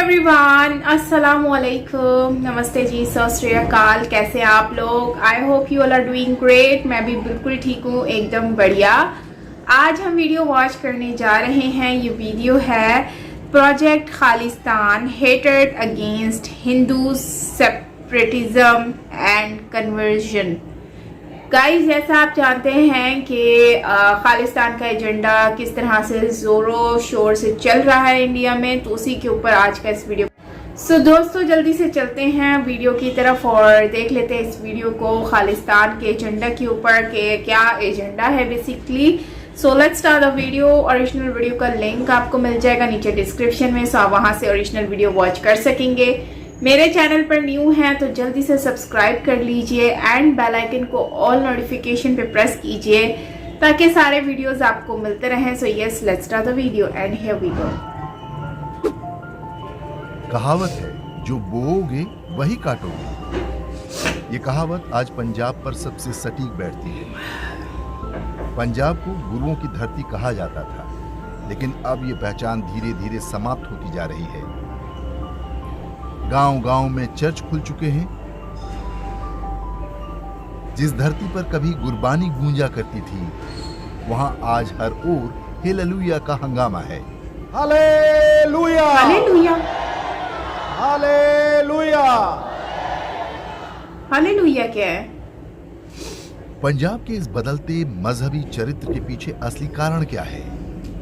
Everyone, अस्सलाम वालेकुम, नमस्ते जी, सत श्री अकाल। कैसे हैं आप लोग? I hope you all are doing great. मैं भी बिल्कुल ठीक हूँ, एकदम बढ़िया। आज हम वीडियो वॉच करने जा रहे हैं। ये वीडियो है project Khalistan hated against Hindu separatism and conversion. Guys, जैसा आप जानते हैं कि खालिस्तान का एजेंडा किस तरह से जोरों शोर से चल रहा है इंडिया में, तो उसी के ऊपर आज का इस वीडियो। दोस्तों, जल्दी से चलते हैं वीडियो की तरफ और देख लेते हैं इस वीडियो को खालिस्तान के एजेंडा के ऊपर के क्या एजेंडा है basically. Let's start the video. Original video का लिंक आपको मिल जाएगा नीचे डिस्क्रिप्शन में, सो आप वहां से ओरिजिनल वीडियो वॉच कर सकेंगे। मेरे चैनल पर न्यू हैं तो जल्दी से सब्सक्राइब कर लीजिए एंड बेल आइकन को ऑल नोटिफिकेशन पे प्रेस कीजिए ताकि सारे वीडियोस आपको मिलते रहें। So yes, let's start the video and here we go. कहावत है, जो बोओगे वही काटोगे। ये कहावत आज पंजाब पर सबसे सटीक बैठती है। पंजाब को गुरुओं की धरती कहा जाता था, लेकिन अब ये पहचान धीरे धीरे समाप्त होती जा रही है। गांव-गांव में चर्च खुल चुके हैं। जिस धरती पर कभी गुरबानी गूंजा करती थी, वहां आज हर ओर हालेलुया का हंगामा है। हालेलुया! हालेलुया! हालेलुया! हालेलुया क्या है? पंजाब के इस बदलते मजहबी चरित्र के पीछे असली कारण क्या है,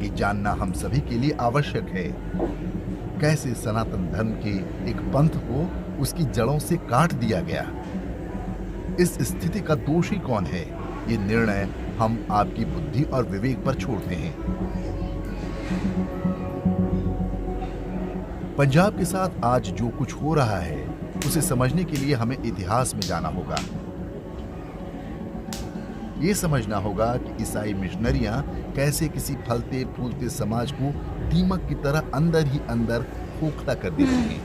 ये जानना हम सभी के लिए आवश्यक है। कैसे सनातन धर्म के एक पंथ को उसकी जड़ों से काट दिया गया। इस स्थिति का दोषी कौन है, ये निर्णय हम आपकी बुद्धि और विवेक पर छोड़ते हैं। पंजाब के साथ आज जो कुछ हो रहा है, उसे समझने के लिए हमें इतिहास में जाना होगा। ये समझना होगा कि ईसाई मिशनरियां कैसे किसी फलते फूलते समाज को दीमक की तरह अंदर ही अंदर खोखला कर देती हैं।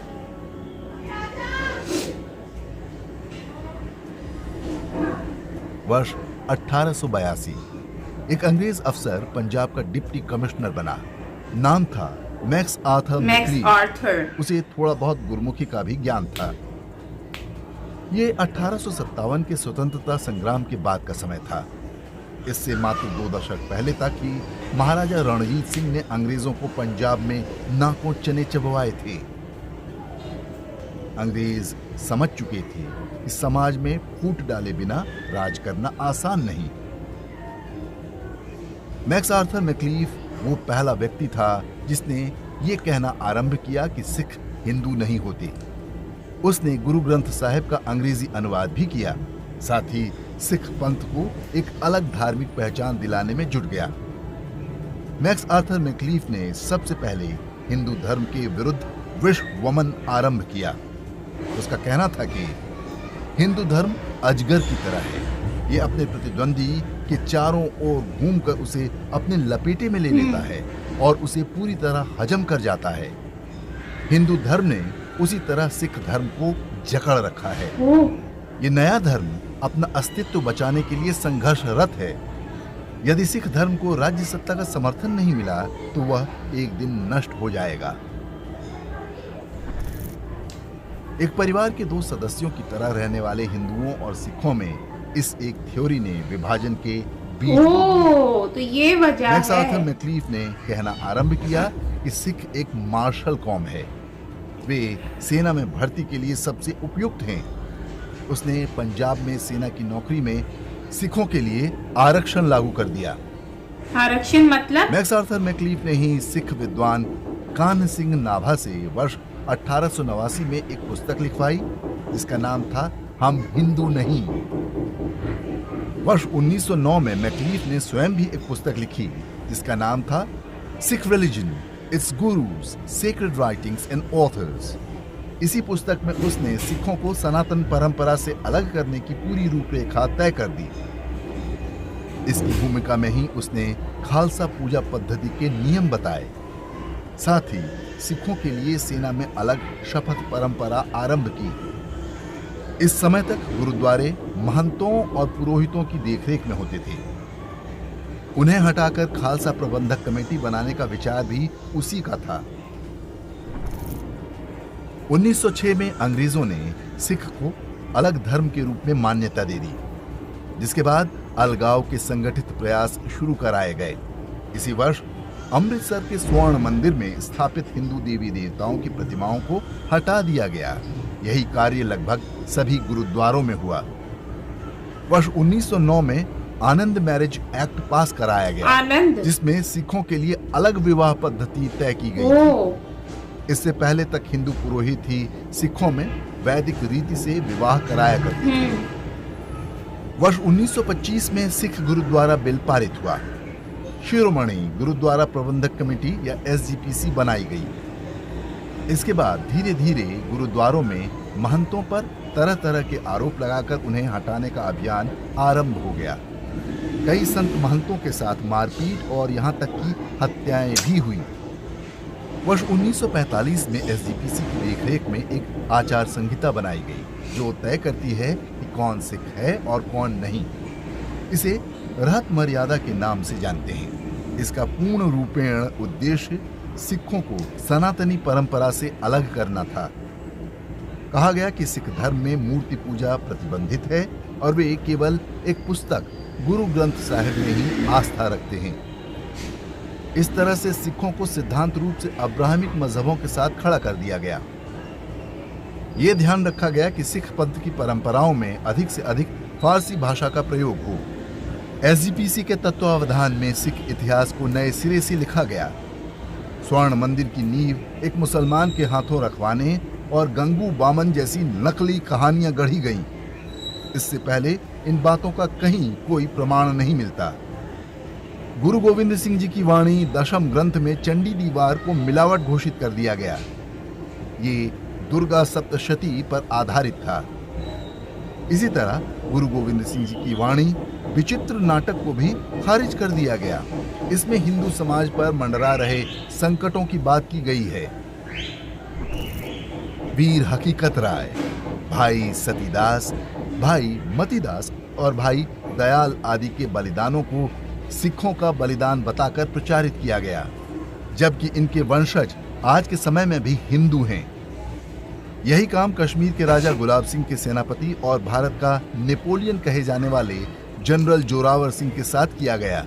वर्ष 1882 एक अंग्रेज अफसर पंजाब का डिप्टी कमिश्नर बना। नाम था मैक्स आर्थर मैक्लीफ। उसे थोड़ा बहुत गुरमुखी का भी ज्ञान था। ये 1857 के स्वतंत्रता संग्राम के बाद का समय था। इससे मात्र 2 दशक पहले तक ही महाराजा रणजीत सिंह ने अंग्रेजों को पंजाब में नाकों चने चबवाए थे। अंग्रेज समझ चुके थे कि समाज में फूट डाले बिना राज करना आसान नहीं। मैक्स आर्थर मैक्लीफ वो पहला व्यक्ति था जिसने ये कहना आरंभ किया कि सिख हिंदू नहीं होते। उसने गुरु ग्रंथ साहिब का अंग्रेजी अनुवाद भी किया, साथ ही सिख पंथ को एक अलग धार्मिक पहचान दिलाने में जुट गया। मैक्स आर्थर मैक्लीफ ने सबसे पहले हिंदू धर्म के विरुद्ध विश्व वमन आरंभ किया। उसका कहना था कि हिंदू धर्म अजगर की तरह है। ये अपने प्रतिद्वंदी के चारों ओर घूमकर उसे अपने लपेटे में ले लेता है और उसे पूरी तरह हजम कर जाता है। हिंदू धर्म ने उसी तरह सिख धर्म को जकड़ रखा है। ये नया धर्म अपना अस्तित्व बचाने के लिए संघर्षरत है। यदि सिख धर्म को राज्य सत्ता का समर्थन नहीं मिला तो वह एक दिन नष्ट हो जाएगा। एक परिवार के 2 सदस्यों की तरह रहने वाले हिंदुओं और सिखों में इस एक थ्योरी ने विभाजन के बीज तो ये वजह है। मैक्स आर्थर मैक्लीफ ने कहना आरंभ किया कि सिख एक मार्शल कौम है। वे सेना में भर्ती के लिए सबसे उपयुक्त हैं। उसने पंजाब में सेना की नौकरी में सिखों के लिए आरक्षण लागू कर दिया। आरक्षण मतलब? मैक्स आर्थर मैक्लीफ ने ही सिख विद्वान कान्ह सिंह नाभा से वर्ष 1889 में एक पुस्तक लिखवाई जिसका नाम था हम हिंदू नहीं। वर्ष 1909 में मैक्लीफ ने स्वयं भी एक पुस्तक लिखी जिसका नाम था Sikh religion, its gurus, sacred writings and authors. इसी पुस्तक में उसने सिखों को सनातन परंपरा से अलग करने की पूरी रूपरेखा तय कर दी। इसकी भूमिका में ही उसने खालसा पूजा पद्धति के नियम बताए। साथ ही सिखों के लिए सेना में अलग शपथ परंपरा आरंभ की। इस समय तक गुरुद्वारे महंतों और पुरोहितों की देखरेख में होते थे। उन्हें हटाकर खालसा प्रबंधक कमेटी बनाने का विचार भी उसी का था। 1906 में अंग्रेजों ने सिख को अलग धर्म के रूप में मान्यता दे दी, जिसके बाद अलगाव के संगठित प्रयास शुरू कराए गए। इसी वर्ष अमृतसर के स्वर्ण मंदिर में स्थापित हिंदू देवी देवताओं की प्रतिमाओं को हटा दिया गया। यही कार्य लगभग सभी गुरुद्वारों में हुआ। वर्ष 1909 में आनंद मैरिज एक्ट पास कराया गया, जिसमें सिखों के लिए अलग विवाह पद्धति तय की गई थी। इससे पहले तक हिंदू पुरोहित ही सिखों में वैदिक रीति से विवाह कराया करते थे। वर्ष 1925 में सिख गुरुद्वारा बिल पारित हुआ। शिरोमणि गुरुद्वारा प्रबंधक कमेटी या SGPC बनाई गई। इसके बाद धीरे धीरे गुरुद्वारों में महंतों पर तरह तरह के आरोप लगाकर उन्हें हटाने का अभियान आरंभ हो गया। कई संत महंतों के साथ मारपीट और यहाँ तक कि हत्याएं भी हुई। वर्ष 1945 में SGPC की देखरेख में एक आचार संहिता बनाई गई, जो तय करती है कि कौन सिख है और कौन नहीं। इसे रहत मर्यादा के नाम से जानते हैं। इसका पूर्ण रूपेण उद्देश्य सिखों को सनातनी परंपरा से अलग करना था। कहा गया कि सिख धर्म में मूर्ति पूजा प्रतिबंधित है और वे केवल एक पुस्तक गुरु ग्रंथ साहिब में ही आस्था रखते हैं। इस तरह से सिखों को सिद्धांत रूप से अब्राहमिक मजहबों के साथ खड़ा कर दिया गया। ये ध्यान रखा गया कि सिख पंथ की परंपराओं में अधिक से अधिक फारसी भाषा का प्रयोग हो। SGPC के तत्वावधान में सिख इतिहास को नए सिरे से लिखा गया। स्वर्ण मंदिर की नींव एक मुसलमान के हाथों रखवाने और गंगू बामन जैसी नकली कहानियां गढ़ी गईं। इससे पहले इन बातों का कहीं कोई प्रमाण नहीं मिलता। गुरु गोविंद सिंह जी की वाणी दशम ग्रंथ में चंडी दीवार को मिलावट घोषित कर दिया गया। ये दुर्गा सप्तशती पर आधारित था। इसी तरह गुरु गोविंद सिंह जी की वाणी विचित्र नाटक को भी खारिज कर दिया गया। इसमें हिंदू समाज पर मंडरा रहे संकटों की बात की गई है। वीर हकीकत राय, भाई सतीदास, भाई मतीदास और भाई दयाल आदि के बलिदानों को सिखों का बलिदान बताकर प्रचारित किया गया, जबकि इनके वंशज आज के समय में भी हिंदू हैं। यही काम कश्मीर के राजा गुलाब सिंह के सेनापति और भारत का नेपोलियन कहे जाने वाले जनरल जोरावर सिंह के साथ किया गया।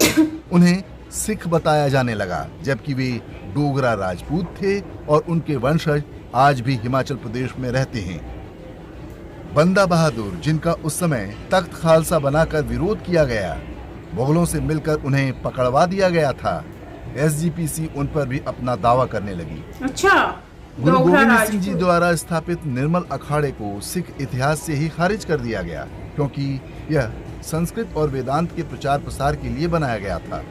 उन्हें सिख बताया जाने लगा, जबकि वे डोगरा राजपूत थे और उनके वंशज आज भी हिमाचल प्रदेश में रहते हैं। बंदा बहादुर, जिनका उस समय तख्त खालसा बनाकर विरोध किया गया, मुगलों से मिलकर उन्हें पकड़वा दिया गया था। SGPC उन पर भी अपना दावा करने लगी। अच्छा, गुरु गोविंद सिंह जी द्वारा स्थापित निर्मल अखाड़े को सिख इतिहास से ही खारिज कर दिया गया, क्योंकि यह संस्कृत और वेदांत के प्रचार प्रसार के लिए बनाया गया था।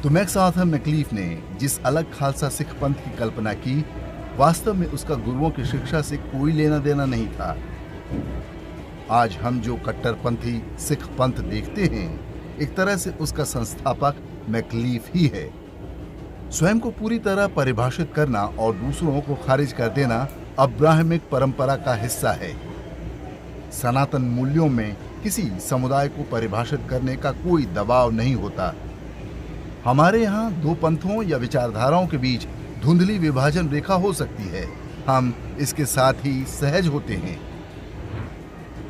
तो मैक्आर्थर मैक्लीफ ने जिस अलग खालसा सिख पंथ की कल्पना की, वास्तव में उसका गुरुओं की शिक्षा से कोई लेना देना नहीं था। आज हम जो कट्टरपंथी सिख पंथ देखते हैं, एक तरह से उसका संस्थापक मैक्लीफ ही है। स्वयं को पूरी तरह परिभाषित करना और दूसरों को खारिज कर देना अब्राहमिक परंपरा का हिस्सा है। सनातन मूल्यों में किसी समुदाय को परिभाषित करने का कोई दबाव नहीं होता। हमारे यहाँ दो पंथों या विचारधाराओं के बीच धुंधली विभाजन रेखा हो सकती है, हम इसके साथ ही सहज होते हैं।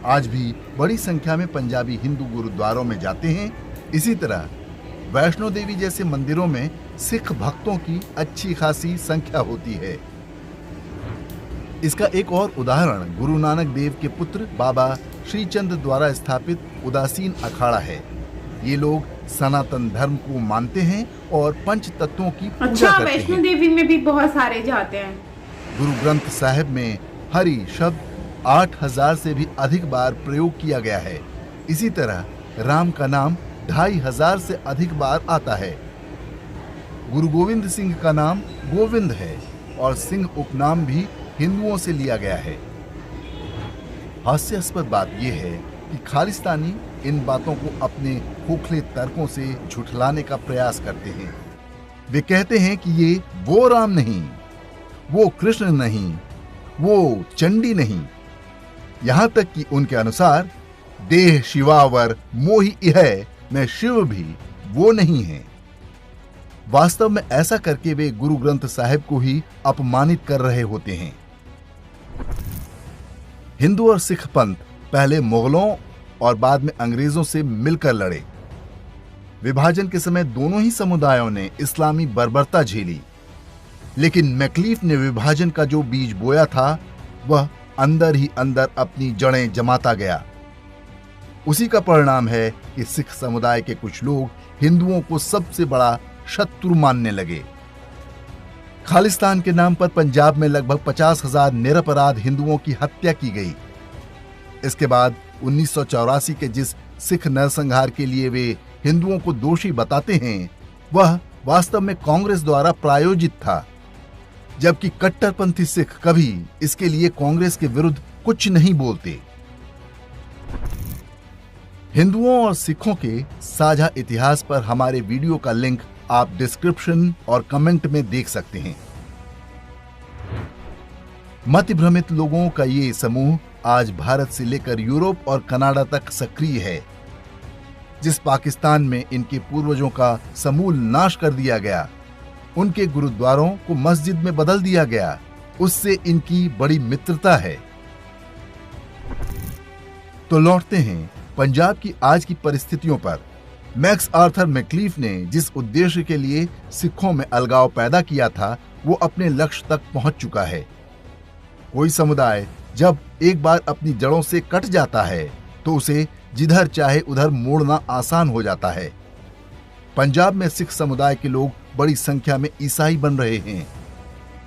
आज भी बड़ी संख्या में पंजाबी हिंदू गुरुद्वारों में जाते हैं। इसी तरह वैष्णो देवी जैसे मंदिरों में सिख भक्तों की अच्छी खासी संख्या होती है। इसका एक और उदाहरण गुरु नानक देव के पुत्र बाबा श्रीचंद द्वारा स्थापित उदासीन अखाड़ा है। ये लोग सनातन धर्म को मानते हैं और पंच तत्वों की पूजा करते हैं। वैष्णो देवी में भी बहुत सारे जाते हैं। गुरु ग्रंथ साहिब में हरि शब्द 8000 से भी अधिक बार प्रयोग किया गया है। इसी तरह राम का नाम 2500 से अधिक बार आता है। गुरु गोविंद सिंह का नाम गोविंद है और सिंह उपनाम भी हिंदुओं से लिया गया है। हास्यास्पद बात यह है कि खालिस्तानी इन बातों को अपने खोखले तर्कों से झुठलाने का प्रयास करते हैं। वे कहते हैं कि ये वो राम नहीं, वो कृष्ण नहीं, वो चंडी नहीं। यहां तक कि उनके अनुसार देह शिवावर मोहि इह में शिव भी वो नहीं है। वास्तव में ऐसा करके वे गुरु ग्रंथ साहिब को ही अपमानित कर रहे होते हैं। हिंदू और सिख पंथ पहले मुगलों और बाद में अंग्रेजों से मिलकर लड़े। विभाजन के समय दोनों ही समुदायों ने इस्लामी बर्बरता झेली, लेकिन मैक्लीफ ने विभाजन का जो बीज बोया था वह अंदर ही अंदर अपनी जड़ें जमाता गया। उसी का परिणाम है कि सिख समुदाय के कुछ लोग हिंदुओं को सबसे बड़ा शत्रु मानने लगे। खालिस्तान के नाम पर पंजाब में लगभग 50,000 निरपराध हिंदुओं की हत्या की गई। इसके बाद 1984 के जिस सिख नरसंहार के लिए वे हिंदुओं को दोषी बताते हैं वह वास्तव में कांग्रेस द्वारा प्रायोजित था, जबकि कट्टरपंथी सिख कभी इसके लिए कांग्रेस के विरुद्ध कुछ नहीं बोलते। हिंदुओं और सिखों के साझा इतिहास पर हमारे वीडियो का लिंक आप डिस्क्रिप्शन और कमेंट में देख सकते हैं। मतिभ्रमित लोगों का ये समूह आज भारत से लेकर यूरोप और कनाडा तक सक्रिय है। जिस पाकिस्तान में इनके पूर्वजों का समूल नाश कर दिया गया, उनके गुरुद्वारों को मस्जिद में बदल दिया गया, उससे इनकी बड़ी मित्रता है। तो लौटते हैं पंजाब की आज की परिस्थितियों पर। मैक्स आर्थर मैक्लीफ ने जिस उद्देश्य के लिए सिखों में अलगाव पैदा किया था वो अपने लक्ष्य तक पहुंच चुका है। कोई समुदाय जब एक बार अपनी जड़ों से कट जाता है तो उसे जिधर चाहे उधर मोड़ना आसान हो जाता है। पंजाब में सिख समुदाय के लोग बड़ी संख्या में ईसाई बन रहे हैं।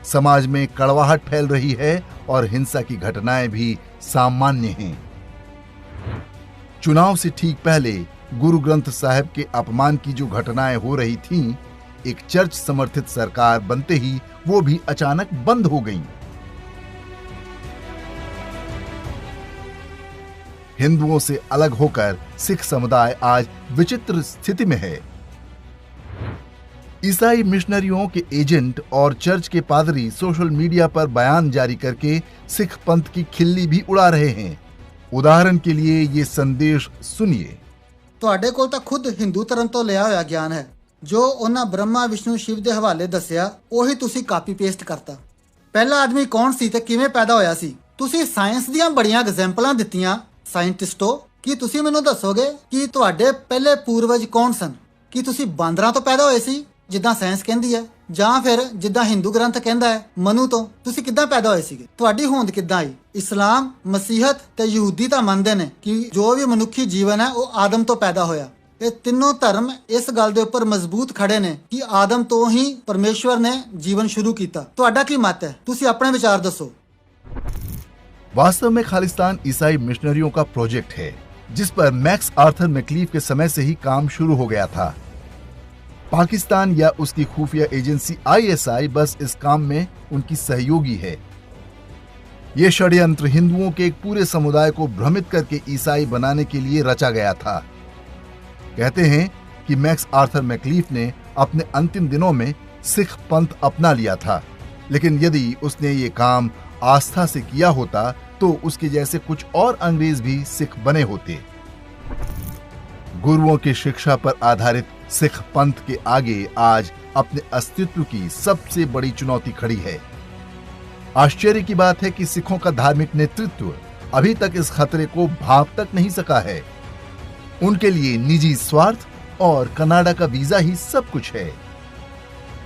समाज में कड़वाहट फैल रही है और हिंसा की घटनाएं भी सामान्य हैं। चुनाव से ठीक पहले गुरु ग्रंथ साहिब के अपमान की जो घटनाएं हो रही थीं, एक चर्च समर्थित सरकार बनते ही वो भी अचानक बंद हो गईं। हिंदुओं से अलग होकर सिख समुदाय आज विचित्र स्थिति में है। ईसाई मिशनरियों के एजेंट और चर्च के पादरी सोशल मीडिया पर बयान जारी करके सिख पंथ की खिल्ली भी उड़ा रहे हैं। उदाहरण के लिए ये संदेश सुनिए। ਤੁਹਾਡੇ ਕੋਲ ਤਾਂ ਖੁਦ ਹਿੰਦੂ ਧਰਮ ਤੋਂ ਲਿਆ ਹੋਇਆ ਗਿਆਨ ਹੈ। ਜੋ ਉਹਨਾਂ ਬ੍ਰਹਮਾ ਵਿਸ਼ਨੂੰ ਸ਼ਿਵ ਦੇ ਹਵਾਲੇ ਦੱਸਿਆ ਉਹੀ ਤੁਸੀਂ ਕਾਪੀ ਪੇਸਟ ਕਰਤਾ। ਪਹਿਲਾ ਆਦਮੀ ਕੌਣ ਸੀ ਤੇ ਕਿਵੇਂ ਪੈਦਾ ਹੋਇਆ ਸੀ? ਤੁਸੀਂ ਸਾਇੰਸ ਦੀਆਂ ਬੜੀਆਂ ਐਗਜ਼ਾਮਪਲਾਂ ਦਿੱਤੀਆਂ ਸਾਇੰਟਿਸਟੋ। ਕੀ ਤੁਸੀਂ ਮੈਨੂੰ ਦੱਸੋਗੇ ਕਿ ਤੁਹਾਡੇ ਪਹਿਲੇ ਪੂਰਵਜ ਕੌਣ ਸਨ? ਕੀ ਤੁਸੀਂ ਬਾਂਦਰਾਂ ਤੋਂ ਪੈਦਾ ਹੋਏ ਸੀ ਜਿੱਦਾਂ ਸਾਇੰਸ ਕਹਿੰਦੀ ਹੈ, ਜਾਂ ਫਿਰ ਜਿੱਦਾਂ ਹਿੰਦੂ ਗ੍ਰੰਥ ਕਹਿੰਦਾ ਹੈ ਮਨੂ ਤੋਂ? ਤੁਸੀਂ ਕਿੱਦਾਂ ਪੈਦਾ ਹੋਏ ਸੀਗੇ? ਤੁਹਾਡੀ ਹੋਂਦ ਕਿੱਦਾਂ ਆਈ? ਇਸਲਾਮ, ਮਸੀਹਤ ਤੇ ਯਹੂਦੀ ਤਾਂ ਮੰਨਦੇ ਨੇ ਕਿ ਜੋ ਵੀ ਮਨੁੱਖੀ ਜੀਵਨ ਹੈ ਉਹ ਆਦਮ ਤੋਂ ਪੈਦਾ ਹੋਇਆ। ਇਹ ਤਿੰਨੋਂ ਧਰਮ ਇਸ ਗੱਲ ਦੇ ਉੱਪਰ ਮਜ਼ਬੂਤ ਖੜੇ ਨੇ ਕਿ ਆਦਮ ਤੋਂ ਹੀ ਪਰਮੇਸ਼ਵਰ ਨੇ ਜੀਵਨ शुरू ਕੀਤਾ। ਤੁਹਾਡਾ ਕੀ ਮਤ ਹੈ? ਤੁਸੀਂ ਆਪਣੇ ਵਿਚਾਰ ਦੱਸੋ। वास्तव में खालिस्तान ईसाई मिशनरियों का प्रोजेक्ट है जिस पर मैक्स आर्थर मैक्लीफ के समय से ही काम शुरू हो गया था। पाकिस्तान या उसकी खुफिया एजेंसी ISI बस इस काम में उनकी सहयोगी है। यह षड्यंत्र हिंदुओं के एक पूरे समुदाय को भ्रमित करके ईसाई बनाने के लिए रचा गया था। कहते हैं कि मैक्स आर्थर मैक्लीफ ने अपने अंतिम दिनों में सिख पंथ अपना लिया था, लेकिन यदि उसने ये काम आस्था से किया होता तो उसके जैसे कुछ और अंग्रेज भी सिख बने होते। गुरुओं की शिक्षा पर आधारित सिख पंथ के आगे आज अपने अस्तित्व की सबसे बड़ी चुनौती खड़ी है। आश्चर्य की बात है कि सिखों का धार्मिक नेतृत्व अभी तक इस खतरे को भांप तक नहीं सका है। उनके लिए निजी स्वार्थ और कनाडा का वीजा ही सब कुछ है।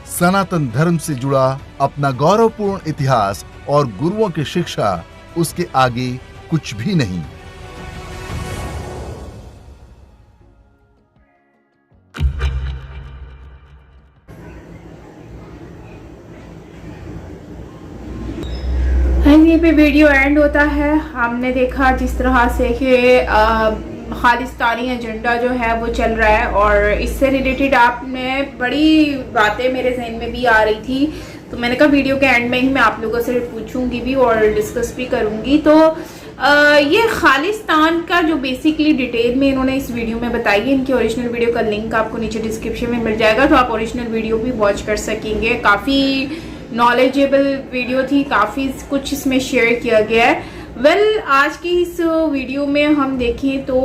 सनातन धर्म से जुड़ा अपना गौरवपूर्ण इतिहास और गुरुओं की शिक्षा उसके आगे कुछ भी नहीं। यहीं पे वीडियो एंड होता है। हमने देखा जिस तरह से कि खालिस्तानी एजेंडा जो है वो चल रहा है, और इससे रिलेटेड आपने बड़ी बातें मेरे जहन में भी आ रही थी, तो मैंने कहा वीडियो के एंड में ही मैं आप लोगों से पूछूंगी भी और डिस्कस भी करूंगी। तो ये खालिस्तान का जो बेसिकली डिटेल में इन्होंने इस वीडियो में बताई है, इनकी ओरिजिनल वीडियो का लिंक आपको नीचे डिस्क्रिप्शन में मिल जाएगा, तो आप ओरिजिनल वीडियो भी वॉच कर सकेंगे। काफ़ी नॉलेजेबल वीडियो थी, काफ़ी कुछ इसमें शेयर किया गया है। वेल आज की इस वीडियो में हम देखें तो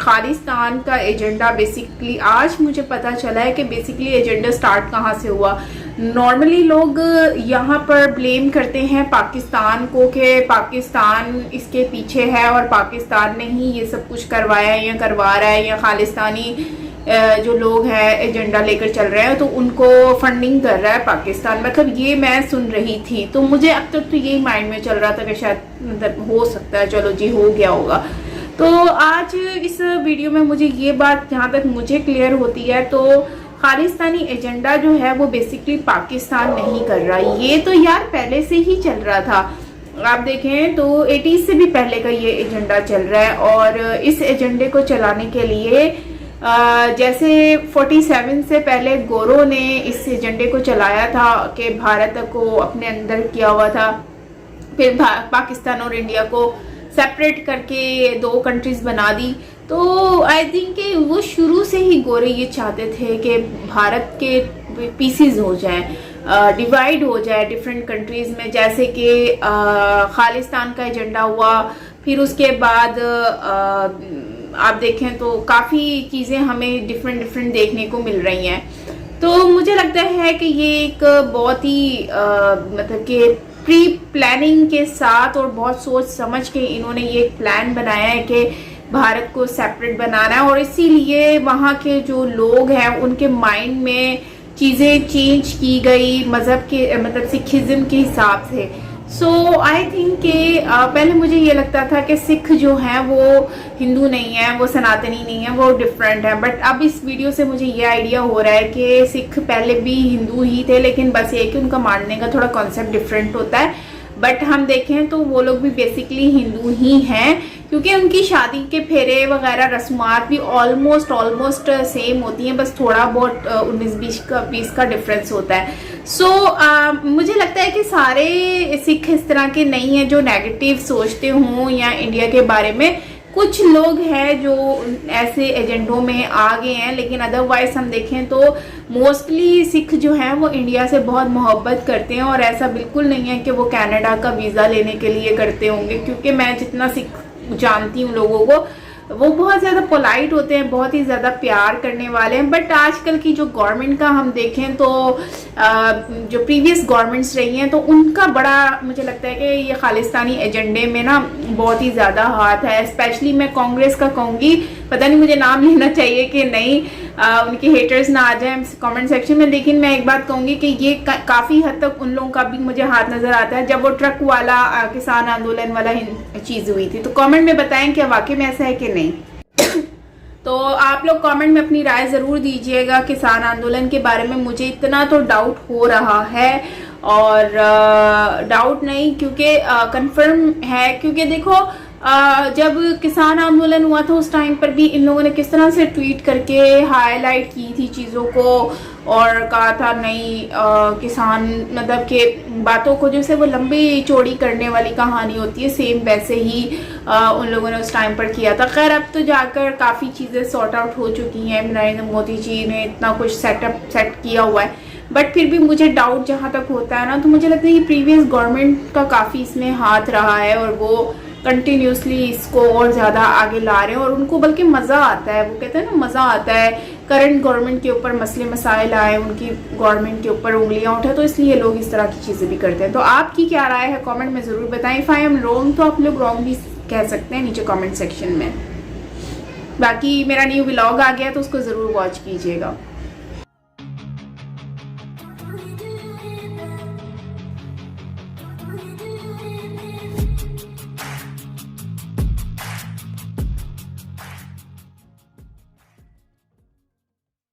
खालिस्तान का एजेंडा बेसिकली आज मुझे पता चला है कि बेसिकली एजेंडा स्टार्ट कहाँ से हुआ। नॉर्मली लोग यहाँ पर ब्लेम करते हैं पाकिस्तान को कि पाकिस्तान इसके पीछे है और पाकिस्तान ने ही ये सब कुछ करवाया है या करवा रहा है, या खालिस्तानी जो लोग हैं एजेंडा लेकर चल रहे हैं तो उनको फंडिंग कर रहा है पाकिस्तान। मतलब ये मैं सुन रही थी, तो मुझे अब तक तो यही माइंड में चल रहा था कि शायद मतलब हो सकता है, चलो जी हो गया होगा। तो आज इस वीडियो में मुझे ये बात जहाँ तक मुझे क्लियर होती है तो खालिस्तानी एजेंडा जो है वो बेसिकली पाकिस्तान नहीं कर रहा, ये तो यार पहले से ही चल रहा था। आप देखें तो 80s से भी पहले का ये एजेंडा चल रहा है और इस एजेंडे को चलाने के लिए जैसे 47 से पहले गोरो ने इस एजेंडे को चलाया था कि भारत को अपने अंदर किया हुआ था, फिर पाकिस्तान और इंडिया को सेपरेट करके 2 कंट्रीज बना दी। तो आई थिंक कि वो शुरू से ही गोरे ये चाहते थे कि भारत के पीसीज हो जाएं, डिवाइड हो जाए डिफरेंट कंट्रीज में, जैसे कि खालिस्तान का एजेंडा हुआ। फिर उसके बाद आप देखें तो काफ़ी चीज़ें हमें डिफरेंट देखने को मिल रही हैं। तो मुझे लगता है कि ये एक बहुत ही मतलब कि प्री प्लानिंग के साथ और बहुत सोच समझ के इन्होंने ये प्लान बनाया है कि भारत को सेपरेट बनाना है, और इसीलिए वहाँ के जो लोग हैं उनके माइंड में चीज़ें चेंज की गई मज़हब के मतलब सिखिज़्म के हिसाब से। सो आई थिंक कि पहले मुझे ये लगता था कि सिख जो हैं वो हिंदू नहीं है, वो सनातनी नहीं है, वो डिफरेंट है। बट अब इस वीडियो से मुझे ये आइडिया हो रहा है कि सिख पहले भी हिंदू ही थे, लेकिन बस ये कि उनका मानने का थोड़ा कॉन्सेप्ट डिफरेंट होता है। बट हम देखें तो वो लोग भी बेसिकली हिंदू ही हैं, क्योंकि उनकी शादी के फेरे वगैरह रस्मात भी ऑलमोस्ट सेम होती हैं, बस थोड़ा बहुत 19-20 का डिफरेंस होता है। सो मुझे लगता है कि सारे सिख इस तरह के नहीं हैं जो नेगेटिव सोचते हों या इंडिया के बारे में। कुछ लोग हैं जो ऐसे एजेंडों में आ गए हैं, लेकिन अदरवाइज हम देखें तो मोस्टली सिख जो हैं वो इंडिया से बहुत मोहब्बत करते हैं, और ऐसा बिल्कुल नहीं है कि वो कनाडा का वीज़ा लेने के लिए करते होंगे, क्योंकि मैं जितना सिख जानती हूँ लोगों को वो बहुत ज़्यादा पोलाइट होते हैं, बहुत ही ज़्यादा प्यार करने वाले हैं। बट आजकल की जो गवर्नमेंट का हम देखें तो जो प्रीवियस गवर्नमेंट्स रही हैं तो उनका बड़ा मुझे लगता है कि ये खालिस्तानी एजेंडे में ना बहुत ही ज़्यादा हाथ है। स्पेशली मैं कांग्रेस का कहूँगी, पता नहीं मुझे नाम लेना चाहिए कि नहीं, उनके हेटर्स ना आ जाए कमेंट सेक्शन में, लेकिन मैं एक बात कहूँगी कि ये काफ़ी हद तक उन लोगों का भी मुझे हाथ नज़र आता है। जब वो ट्रक वाला किसान आंदोलन वाला चीज़ हुई थी तो कमेंट में बताएं कि वाकई में ऐसा है कि नहीं। तो आप लोग कमेंट में अपनी राय ज़रूर दीजिएगा किसान आंदोलन के बारे में। मुझे इतना तो डाउट हो रहा है, और डाउट नहीं क्योंकि कंफर्म है, क्योंकि देखो जब किसान आंदोलन हुआ था उस टाइम पर भी इन लोगों ने किस तरह से ट्वीट करके हाईलाइट की थी चीज़ों को, और कहा था नहीं किसान मतलब के बातों को जैसे वो लंबी चौड़ी करने वाली कहानी होती है, सेम वैसे ही उन लोगों ने उस टाइम पर किया था। खैर अब तो जाकर काफ़ी चीज़ें सॉर्ट आउट हो चुकी हैं, नरेंद्र मोदी जी ने इतना कुछ सेट किया हुआ है। बट फिर भी मुझे डाउट जहाँ तक होता है ना, तो मुझे लगता है कि प्रीवियस गवर्नमेंट का काफ़ी इसमें हाथ रहा है, और वो कंटिन्यूसली इसको और ज़्यादा आगे ला रहे हैं, और उनको बल्कि मज़ा आता है। वो कहते हैं ना मज़ा आता है करंट गवर्नमेंट के ऊपर मसले मसाइल आए, उनकी गवर्नमेंट के ऊपर उंगलियां उठे, तो इसलिए लोग इस तरह की चीज़ें भी करते हैं। तो आपकी क्या राय है कमेंट में ज़रूर बताएं। इफ़ आई एम रॉन्ग तो आप लोग रॉन्ग भी कह सकते हैं नीचे कमेंट सेक्शन में। बाकी मेरा न्यू व्लॉग आ गया तो उसको ज़रूर वॉच कीजिएगा।